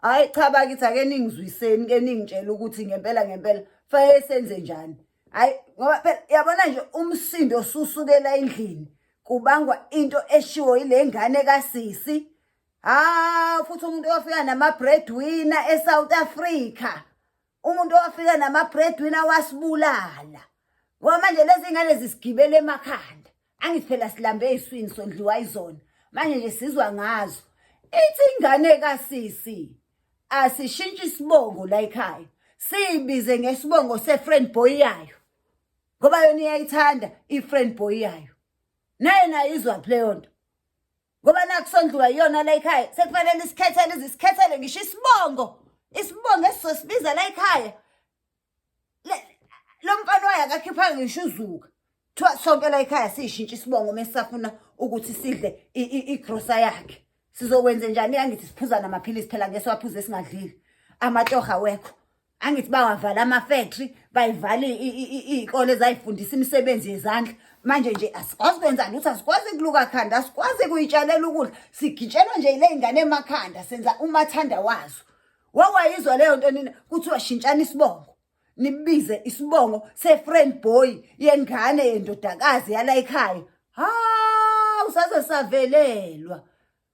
Hayi cha bakithi ake ningizwiseni ke ningitshela ukuthi ngempela fanele senze njani. Hayi ngoba phela yabona nje umsindo susukela endlini kubangwa into eshiwo ile ngane kaSisi. Futhi umuntu ofika nama breadwinner eSouth Africa. Umuntu ofika nama breadwinner wasibulala. Ngoba manje lezi ngane zisigibele emakhanda. Angithi phela silambe eziswini sondliwa izona. Manje nje sizwa ngazo. Ithi ingane kaSisi asishintshe isibongo la ekhaya. Sibize ngesibongo sefriend boy yayo. Ngoba yona iyayithanda ifriend boy yayo. Naye nayizwa leyo nto. Ngoba nakusondliwa iyona la ekhaya sekufanele isikhethele ngisho isibongo. Isibongo esizosibiza la ekhaya. Lo mfana wayo akakhipha ngisho uzuka. Kuthiwa sonke la ekhaya sishintshe isibongo mesisafuna ukuthi sidle igrosa yakhe. Sizokwenza njani angithi siphuza namaphilisi phela ngeswaphuze singadlili. Amatoha wekho. Angithi bawavala ama-factory, bayivala iy'kole ezayifundisa imisebenzi yezandla. Manje nje asikwazi kwenza lutho, asikwazi kuluka khanda, asikwazi kuyitshalela ukudla. Sigitshelwa nje ile ngane emakhanda senza umathanda wazo. Wawayizwa leyo nto nina kuthiwa shintshana isibongo. Nibize isibongo se-friend boy yengane yendodakazi yala ekhaya. Usaze savelelwa.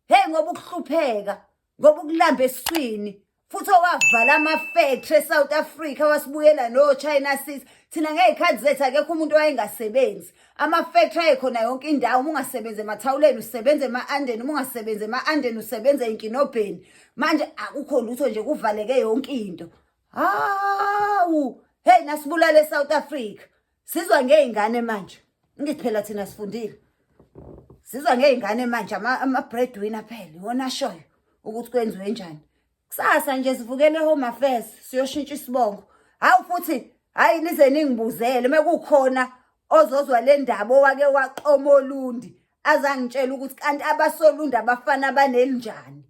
Hey ngoba ukuhlupheka, ngoba ukulamba esiswini. Futhi owavala ama-factory eSouth Africa wasibuyela no-China City. Thina ngey'khathi zethu akekho umuntu owayengasebenzi. Ama-factory ayekhona yonke indawo. Uma ungasebenzi emathawuleni usebenze ema-Andeni. Uma ungasebenzi ema-Andeni usebenze ey'nkinobheni. Manje akukho lutho nje kuvaleke yonke into. Hey nasibulala eSouth Africa. Sizwa ngey'ngane manje. Ngithi phela thina sifundile. Sizwa ngey'ngane manje ama-breadwinner phela iwona ashoyo ukuthi kwenziwe njani. Kusasa nje sivukele home affairs siyoshintsha isibongo. Hawu futhi hayi nize ningibuzele mekukhona ozozwa le ndaba owake waqoma olundi azangitshela ukuthi kanti abasolundi abafana banelinjani.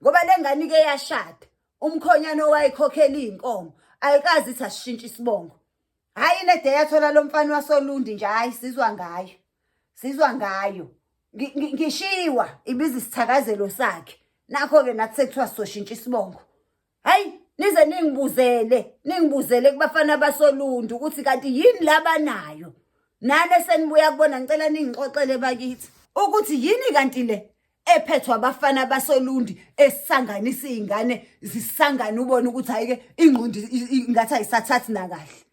Ngoba lengane ke yashada umkhonyana owayikhokhela iy'nkomo ayikazi ithi asishintshe isibongo. Hayi nede yathola lo mfana wasolundi nje hayi sizwa ngayo. Ngishiwa ibiza isithakazelo sakhe. Nakho-ke nathi sekuthiwa sizoshintsha isibongo. Hayi nize ningibuzele kubafana basolundi ukuthi kanti yini labanayo. Nani esenibuya kubona ngicela ningixoxele bakithi. Ukuthi yini kanti le ephethwe abafana basolundi esisanganisa iy'ngane zisangane ubone ukuthi hayi-ke ingqondo ngathi ayisathathi nakahle.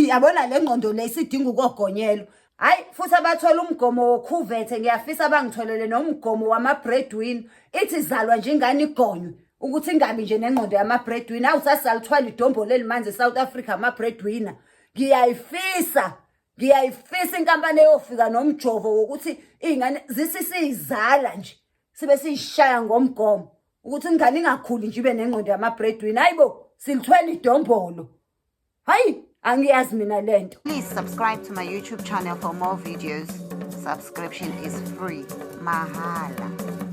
Yabona le ngqondo le isidinga ukogonyelwa. Hayi futhi abathola umgomo wokhuvethe ngiyafisa abangitholele nomgomo wama-breadwinner. Ithi zalwa nje ingane igonywe ukuthi ingabi nje nengqondo yama-breadwinner. Awusasalithwala idombo leli manje eSouth Africa ama-breadwinner. Ngiyayifisa inkampani eyofika nomjovo wokuthi iy'ngane zisizala nje sibe siyishaya ngomgomo ukuthi ingane ingakhuli nje ibe nengqondo yama-breadwinner. Hayibo silithwele idombolo. Hayi angiyazi mina lento. Please subscribe to my YouTube channel for more videos. Subscription is free. Mahala.